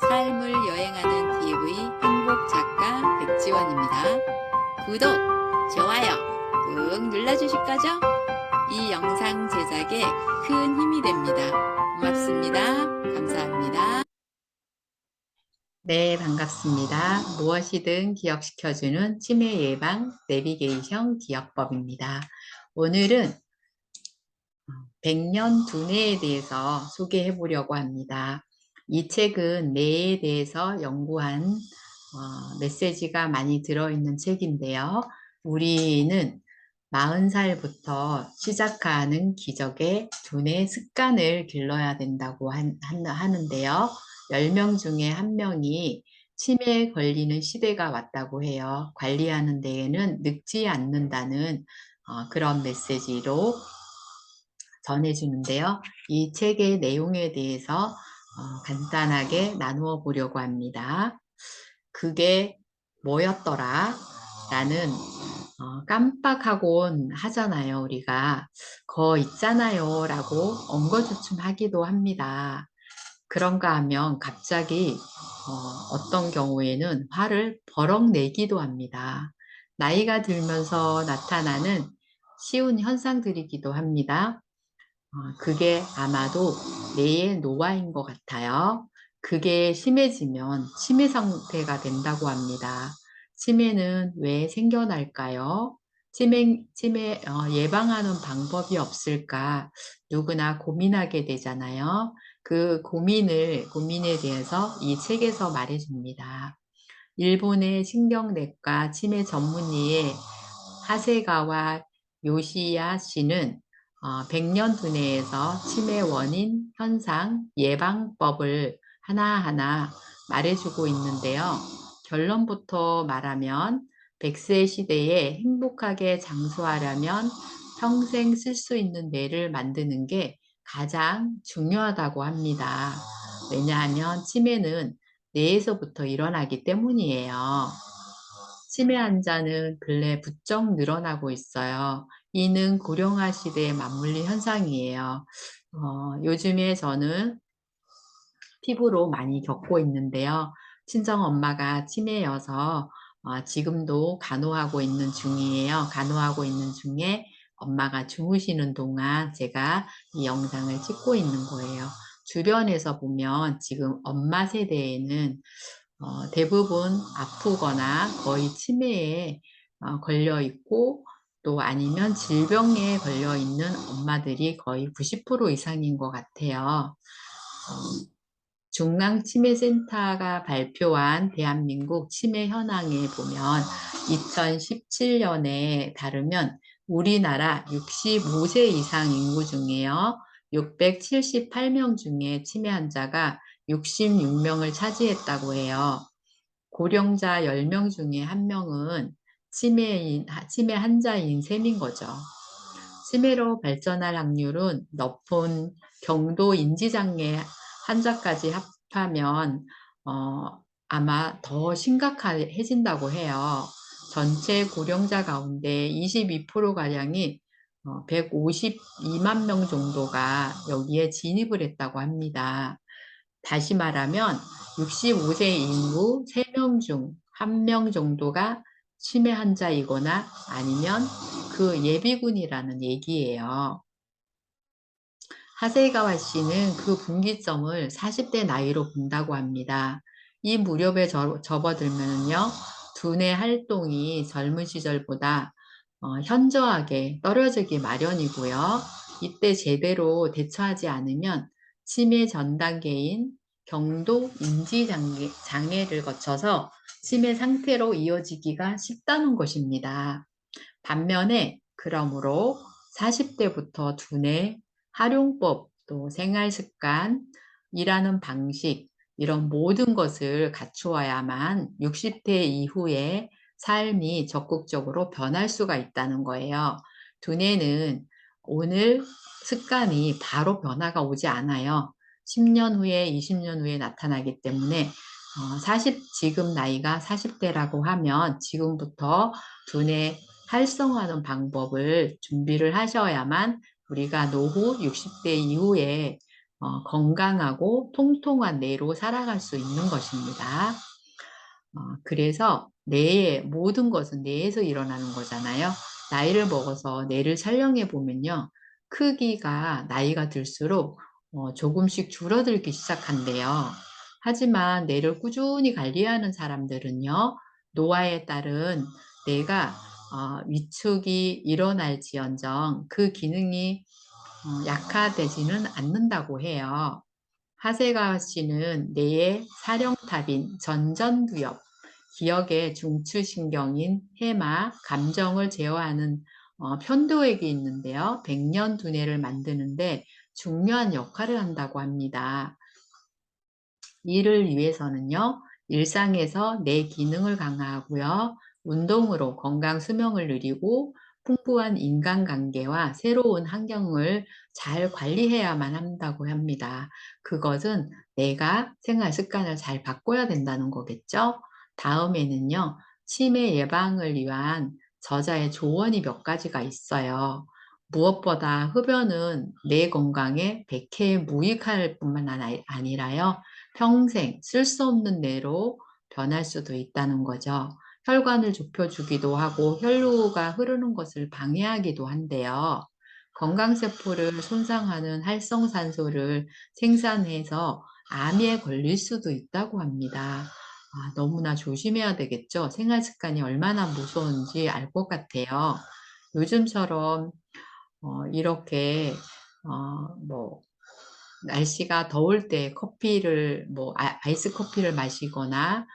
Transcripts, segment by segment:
삶을 여행하는 TV 행복 작가 백지원입니다. 구독, 좋아요 꾹 눌러주실 거죠? 이 영상 제작에 큰 힘이 됩니다. 고맙습니다. 감사합니다. 네, 반갑습니다. 무엇이든 기억시켜주는 치매 예방 내비게이션 기억법입니다. 오늘은 100년 두뇌에 대해서 소개해 보려고 합니다. 이 책은 뇌에 대해서 연구한 메시지가 많이 들어있는 책인데요. 우리는 40살부터 시작하는 기적의 두뇌 습관을 길러야 된다고 하는데요. 10명 중에 1명이 치매에 걸리는 시대가 왔다고 해요. 관리하는 데에는 늙지 않는다는 그런 메시지로 전해주는데요. 이 책의 내용에 대해서 간단하게 나누어 보려고 합니다. 그게 뭐였더라? 라는 깜빡하곤 하잖아요. 우리가 거 있잖아요 라고 엉거주춤하기도 합니다. 그런가 하면 갑자기 어떤 경우에는 화를 버럭 내기도 합니다. 나이가 들면서 나타나는 쉬운 현상들이기도 합니다. 그게 아마도 뇌의 노화인 것 같아요. 그게 심해지면 치매 상태가 된다고 합니다. 치매는 왜 생겨날까요? 치매 예방하는 방법이 없을까? 누구나 고민하게 되잖아요. 그 고민에 대해서 이 책에서 말해줍니다. 일본의 신경내과 치매 전문의의 하세가와 요시야 씨는 100년 두뇌에서 치매 원인, 현상, 예방법을 하나하나 말해주고 있는데요. 결론부터 말하면 100세 시대에 행복하게 장수하려면 평생 쓸 수 있는 뇌를 만드는 게 가장 중요하다고 합니다. 왜냐하면 치매는 뇌에서부터 일어나기 때문이에요. 치매 환자는 근래 부쩍 늘어나고 있어요. 이는 고령화 시대에 맞물린 현상이에요. 요즘에 저는 피부로 많이 겪고 있는데요. 친정 엄마가 치매여서 지금도 간호하고 있는 중이에요. 간호하고 있는 중에 엄마가 주무시는 동안 제가 이 영상을 찍고 있는 거예요. 주변에서 보면 지금 엄마 세대에는 대부분 아프거나 거의 치매에 걸려 있고 또 아니면 질병에 걸려 있는 엄마들이 거의 90% 이상인 것 같아요. 중앙치매센터가 발표한 대한민국 치매 현황에 보면 2017년에 따르면 우리나라 65세 이상 인구 중에요. 678명 중에 치매 환자가 66명을 차지했다고 해요. 고령자 10명 중에 1명은 치매 환자인 셈인 거죠. 치매로 발전할 확률은 높은 경도 인지장애 환자까지 합하면 아마 더 심각해진다고 해요. 전체 고령자 가운데 22%가량이 152만 명 정도가 여기에 진입을 했다고 합니다. 다시 말하면 65세 인구 3명 중 1명 정도가 치매 환자이거나 아니면 그 예비군이라는 얘기예요. 하세가와 씨는 그 분기점을 40대 나이로 본다고 합니다. 이 무렵에 접어들면요, 두뇌 활동이 젊은 시절보다 현저하게 떨어지기 마련이고요. 이때 제대로 대처하지 않으면 치매 전 단계인 경도 인지 장애를 거쳐서 치매 상태로 이어지기가 쉽다는 것입니다. 반면에 그러므로 40대부터 두뇌 활용법, 또 생활습관, 일하는 방식, 이런 모든 것을 갖추어야만 60대 이후에 삶이 적극적으로 변할 수가 있다는 거예요. 두뇌는 오늘 습관이 바로 변화가 오지 않아요. 10년 후에, 20년 후에 나타나기 때문에 지금 나이가 40대라고 하면 지금부터 두뇌 활성화하는 방법을 준비를 하셔야만 우리가 노후 60대 이후에 건강하고 통통한 뇌로 살아갈 수 있는 것입니다. 그래서 뇌의 모든 것은 뇌에서 일어나는 거잖아요. 나이를 먹어서 뇌를 촬영해 보면요. 크기가 나이가 들수록 조금씩 줄어들기 시작한대요. 하지만 뇌를 꾸준히 관리하는 사람들은요. 노화에 따른 뇌가 위축이 일어날지언정 그 기능이 약화되지는 않는다고 해요. 하세가 씨는 뇌의 사령탑인 전전두엽, 기억의 중추신경인 해마, 감정을 제어하는 편도액이 있는데요. 백년 두뇌를 만드는데 중요한 역할을 한다고 합니다. 이를 위해서는요, 일상에서 뇌 기능을 강화하고요, 운동으로 건강 수명을 누리고 풍부한 인간관계와 새로운 환경을 잘 관리해야만 한다고 합니다. 그것은 내가 생활 습관을 잘 바꿔야 된다는 거겠죠? 다음에는요, 치매 예방을 위한 저자의 조언이 몇 가지가 있어요. 무엇보다 흡연은 뇌 건강에 백해무익할 뿐만 아니라요, 평생 쓸 수 없는 뇌로 변할 수도 있다는 거죠. 혈관을 좁혀주기도 하고 혈류가 흐르는 것을 방해하기도 한데요. 건강세포를 손상하는 활성산소를 생산해서 암에 걸릴 수도 있다고 합니다. 너무나 조심해야 되겠죠. 생활 습관이 얼마나 무서운지 알 것 같아요. 요즘처럼 이렇게 뭐 날씨가 더울 때 커피를 아이스 커피를 마시거나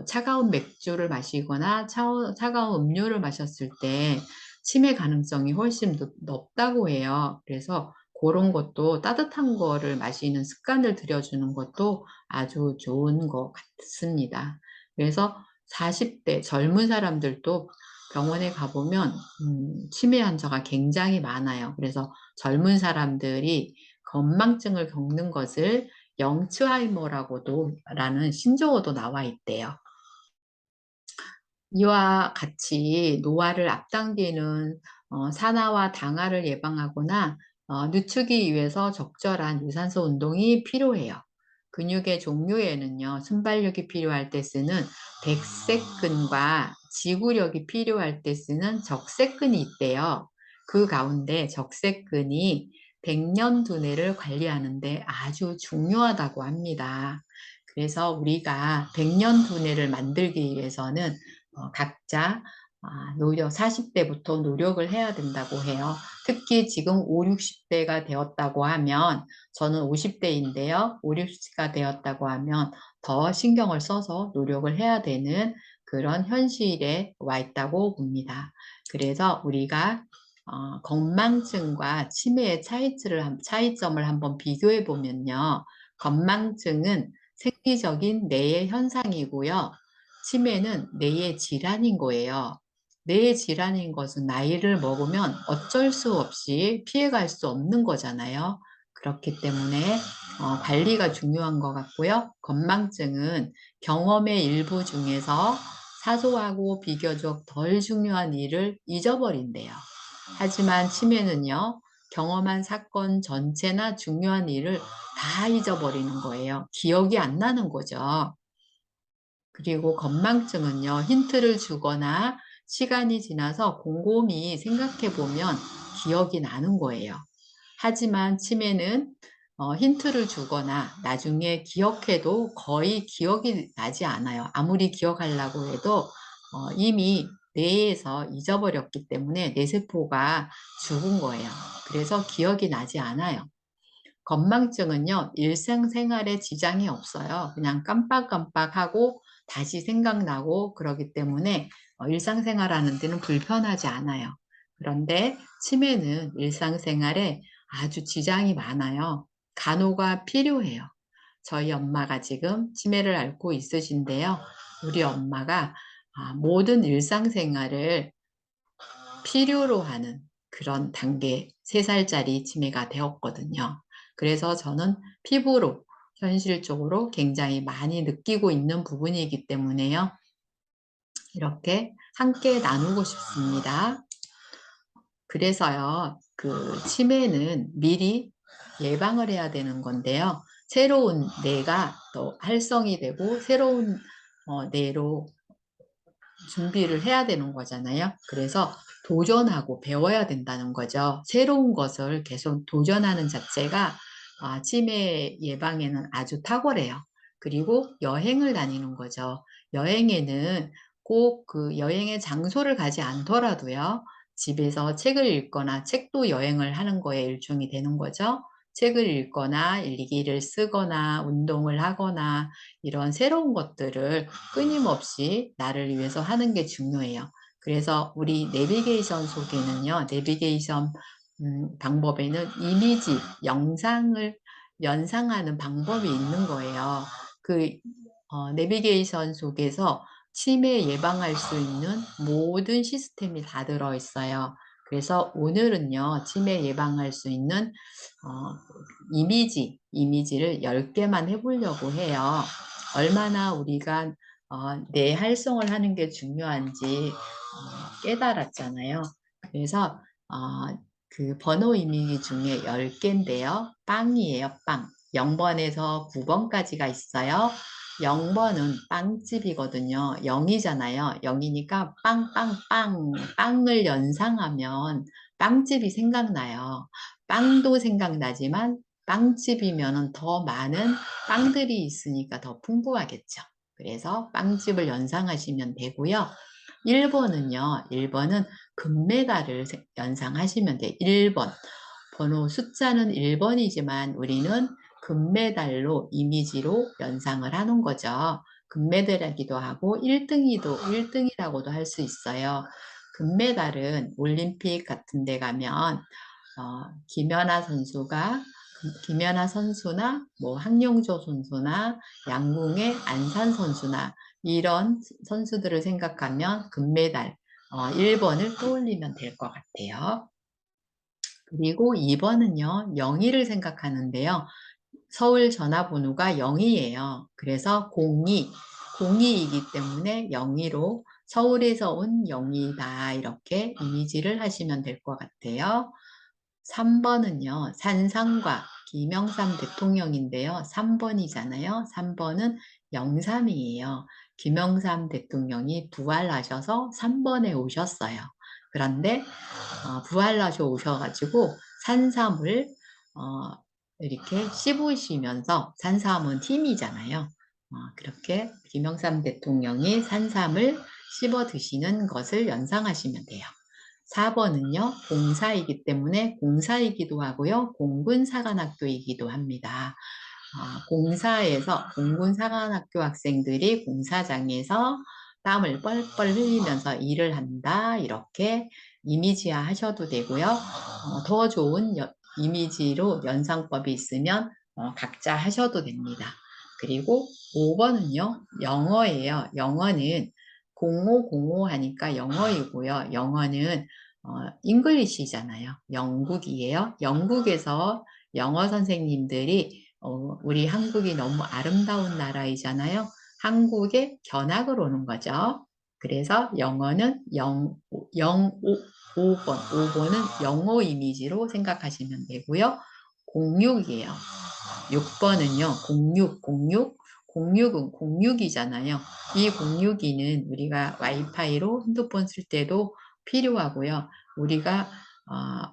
차가운 맥주를 마시거나 차가운 음료를 마셨을 때 치매 가능성이 훨씬 높다고 해요. 그래서 그런 것도 따뜻한 거를 마시는 습관을 들여주는 것도 아주 좋은 것 같습니다. 그래서 40대 젊은 사람들도 병원에 가보면 치매 환자가 굉장히 많아요. 그래서 젊은 사람들이 건망증을 겪는 것을 영츠하이머라고도 라는 신조어도 나와 있대요. 이와 같이 노화를 앞당기는 산화와 당화를 예방하거나 늦추기 위해서 적절한 유산소 운동이 필요해요. 근육의 종류에는요, 순발력이 필요할 때 쓰는 백색근과 지구력이 필요할 때 쓰는 적색근이 있대요. 그 가운데 적색근이 백년 두뇌를 관리하는데 아주 중요하다고 합니다. 그래서 우리가 백년 두뇌를 만들기 위해서는 각자 40대부터 노력을 해야 된다고 해요. 특히 지금 5, 60대가 되었다고 하면 저는 50대인데요. 5, 60대가 되었다고 하면 더 신경을 써서 노력을 해야 되는 그런 현실에 와 있다고 봅니다. 그래서 우리가 건망증과 치매의 차이점을 한번 비교해 보면요. 건망증은 생리적인 뇌의 현상이고요. 치매는 뇌의 질환인 거예요. 뇌의 질환인 것은 나이를 먹으면 어쩔 수 없이 피해갈 수 없는 거잖아요. 그렇기 때문에 관리가 중요한 것 같고요. 건망증은 경험의 일부 중에서 사소하고 비교적 덜 중요한 일을 잊어버린대요. 하지만 치매는요, 경험한 사건 전체나 중요한 일을 다 잊어버리는 거예요. 기억이 안 나는 거죠. 그리고 건망증은요, 힌트를 주거나 시간이 지나서 곰곰이 생각해 보면 기억이 나는 거예요. 하지만 치매는 힌트를 주거나 나중에 기억해도 거의 기억이 나지 않아요. 아무리 기억하려고 해도 이미 뇌에서 잊어버렸기 때문에 뇌세포가 죽은 거예요. 그래서 기억이 나지 않아요. 건망증은요, 일상생활에 지장이 없어요. 그냥 깜빡깜빡하고 다시 생각나고 그러기 때문에 일상생활하는 데는 불편하지 않아요. 그런데 치매는 일상생활에 아주 지장이 많아요. 간호가 필요해요. 저희 엄마가 지금 치매를 앓고 있으신데요. 우리 엄마가 모든 일상생활을 필요로 하는 그런 단계 3살짜리 치매가 되었거든요. 그래서 저는 피부로 현실적으로 굉장히 많이 느끼고 있는 부분이기 때문에요. 이렇게 함께 나누고 싶습니다. 그래서요, 그 치매는 미리 예방을 해야 되는 건데요. 새로운 뇌가 또 활성이 되고 새로운 뇌로 준비를 해야 되는 거잖아요. 그래서 도전하고 배워야 된다는 거죠. 새로운 것을 계속 도전하는 자체가 치매 예방에는 아주 탁월해요. 그리고 여행을 다니는 거죠. 여행에는 꼭 그 여행의 장소를 가지 않더라도요. 집에서 책을 읽거나 책도 여행을 하는 거에 일종이 되는 거죠. 책을 읽거나 일기를 쓰거나 운동을 하거나 이런 새로운 것들을 끊임없이 나를 위해서 하는 게 중요해요. 그래서 우리 내비게이션 속에는요. 내비게이션 방법에는 이미지, 영상을 연상하는 방법이 있는 거예요. 그 내비게이션 속에서 치매 예방할 수 있는 모든 시스템이 다 들어있어요. 그래서 오늘은요. 치매 예방할 수 있는 이미지를 10개만 해보려고 해요. 얼마나 우리가 뇌 활성을 하는 게 중요한지 깨달았잖아요. 그래서 그 번호 이미지 중에 10개인데요. 빵이에요. 빵. 0번에서 9번까지가 있어요. 0번은 빵집이거든요. 0이잖아요. 0이니까 빵빵빵 빵을 연상하면 빵집이 생각나요. 빵도 생각나지만 빵집이면 더 많은 빵들이 있으니까 더 풍부하겠죠. 그래서 빵집을 연상하시면 되고요. 1번은요. 1번은 금메달을 연상하시면 돼요. 1번. 번호 숫자는 1번이지만 우리는 금메달로 이미지로 연상을 하는 거죠. 금메달이기도 하고 1등이라고도 할 수 있어요. 금메달은 올림픽 같은 데 가면 김연아 선수나 뭐 항용조 선수나 양궁의 안산 선수나 이런 선수들을 생각하면 금메달 1번을 떠올리면 될 것 같아요. 그리고 2번은요, 영희를 생각하는데요. 서울 전화번호가 0이에요. 그래서 02이기 때문에 영희로 서울에서 온 영희다 이렇게 이미지를 하시면 될 것 같아요. 3번은요. 산상과 김영삼 대통령인데요. 3번이잖아요. 3번은 영삼이에요. 김영삼 대통령이 부활하셔서 3번에 오셨어요. 그런데 부활하셔 오셔가지고 산삼을 이렇게 씹으시면서 산삼은 힘이잖아요. 그렇게 김영삼 대통령이 산삼을 씹어 드시는 것을 연상하시면 돼요. 4번은요, 공사이기 때문에 공사이기도 하고요, 공군사관학교이기도 합니다. 공사에서 공군사관학교 학생들이 공사장에서 땀을 뻘뻘 흘리면서 일을 한다. 이렇게 이미지화 하셔도 되고요. 더 좋은 이미지로 연상법이 있으면 각자 하셔도 됩니다. 그리고 5번은요, 영어예요. 영어는 0505 하니까 영어이고요. 영어는 잉글리시잖아요. 영국이에요. 영국에서 영어 선생님들이 우리 한국이 너무 아름다운 나라이잖아요. 한국에 견학을 오는 거죠. 그래서 영어는 5번은 영어 이미지로 생각하시면 되고요. 06이에요. 6번은요. 06은 06이잖아요. 이 06이는 우리가 와이파이로 핸드폰 쓸 때도 필요하고요. 우리가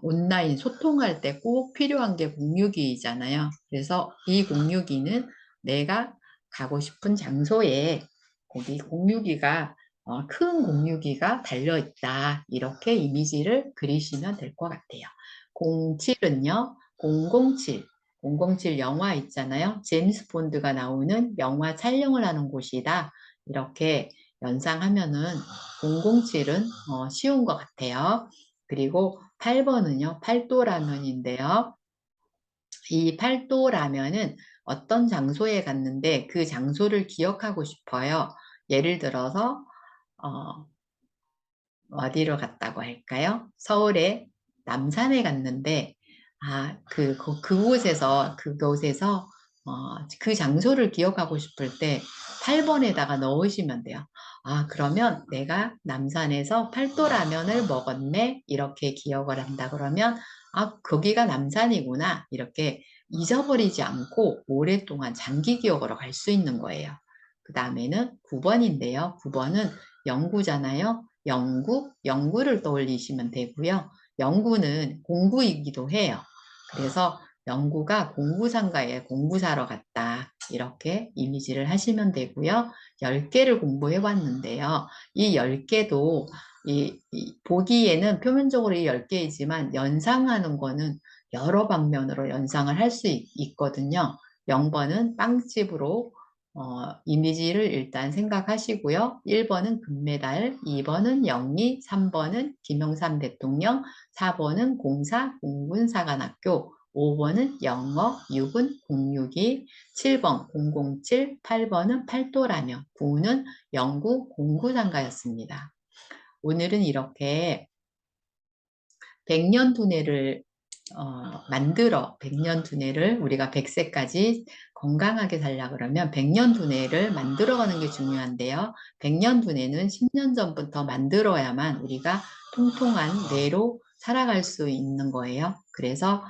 온라인 소통할 때 꼭 필요한 게 062이잖아요. 그래서 이 062는 내가 가고 싶은 장소에 거기 062가 큰 062가 달려있다. 이렇게 이미지를 그리시면 될 것 같아요. 07은요. 007 영화 있잖아요. 제임스 본드가 나오는 영화 촬영을 하는 곳이다. 이렇게 연상하면은 007은 쉬운 것 같아요. 그리고 8번은요. 팔도라면인데요. 이 팔도라면은 어떤 장소에 갔는데 그 장소를 기억하고 싶어요. 예를 들어서 어디로 갔다고 할까요? 서울의 남산에 갔는데 그곳에서 그 장소를 기억하고 싶을 때 8번에다가 넣으시면 돼요. 그러면 내가 남산에서 팔도라면을 먹었네 이렇게 기억을 한다 그러면 아, 거기가 남산이구나. 이렇게 잊어버리지 않고 오랫동안 장기 기억으로 갈 수 있는 거예요. 그 다음에는 9번인데요. 9번은 영구잖아요. 영구를 떠올리시면 되고요. 영구는 공구이기도 해요. 그래서 영구가 공부상가에 공부사러 갔다. 이렇게 이미지를 하시면 되고요. 10개를 공부해 봤는데요. 이 10개도 보기에는 표면적으로 이 10개이지만 연상하는 거는 여러 방면으로 연상을 할 수 있거든요. 0번은 빵집으로 이미지를 일단 생각하시고요. 1번은 금메달, 2번은 영리, 3번은 김영삼 대통령, 4번은 공사, 공군사관학교, 5번은 영어, 6은 062, 7번 007, 8번은 팔도라며, 9는 영구 공구상가였습니다. 오늘은 이렇게 백년 두뇌를 백년 두뇌를 우리가 100세까지 건강하게 살려 그러면 백년 두뇌를 만들어가는 게 중요한데요. 백년 두뇌는 10년 전부터 만들어야만 우리가 통통한 뇌로 살아갈 수 있는 거예요. 그래서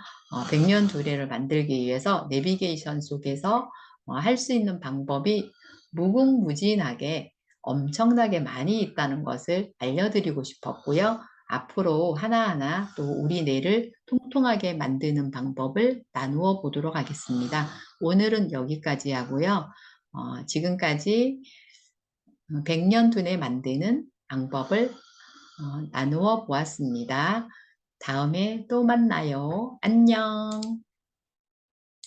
백년 두뇌를 만들기 위해서 내비게이션 속에서 할 수 있는 방법이 무궁무진하게 엄청나게 많이 있다는 것을 알려드리고 싶었고요. 앞으로 하나하나 또 우리 뇌를 통통하게 만드는 방법을 나누어 보도록 하겠습니다. 오늘은 여기까지 하고요. 지금까지 백년 두뇌 만드는 방법을 나누어 보았습니다. 다음에 또 만나요. 안녕.